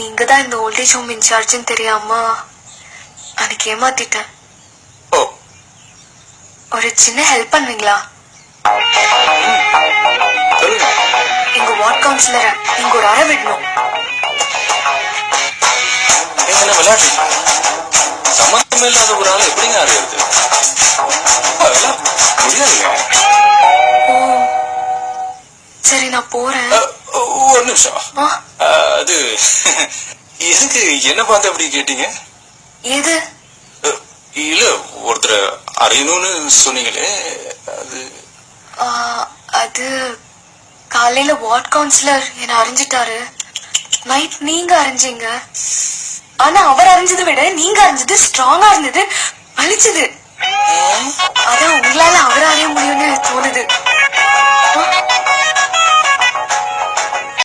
நீங்கதான் இந்த voltage home இன்சார்ஜ்னு தெரியாம அன்னைக்கு ஏமாத்திட்டேன். ஒரு சின்ன ஹெல்ப் பண்ணுவீங்களா? எங்க வார்ட் கவுன்சிலரை நீங்க ஒரு அறை விடணும். சம்பந்தம் இல்லாத ஒரு ஆள் எப்படிங்க அறியறது? முடியாதுங்க. சரி நான் போறேன். ஒரு நிமிஷம். அது எதுக்கு என்ன பார்த்து அப்படி கேட்டீங்க? எது? இல்ல ஒருத்தர் அறியணும்னு சொன்னீங்களே அது. அது காலையில வார்ட் கவுன்சிலர் என்ன அறிஞ்சிட்டாரு. நைட் நீங்க அறிஞ்சீங்க. ஆனா அவர் அறிஞ்சதை விட நீங்க அறிஞ்சது ஸ்ட்ராங்கா இருந்தது, வலிச்சது. அதான் உங்களால அவரை அறிய முடியும்னு தோணுது.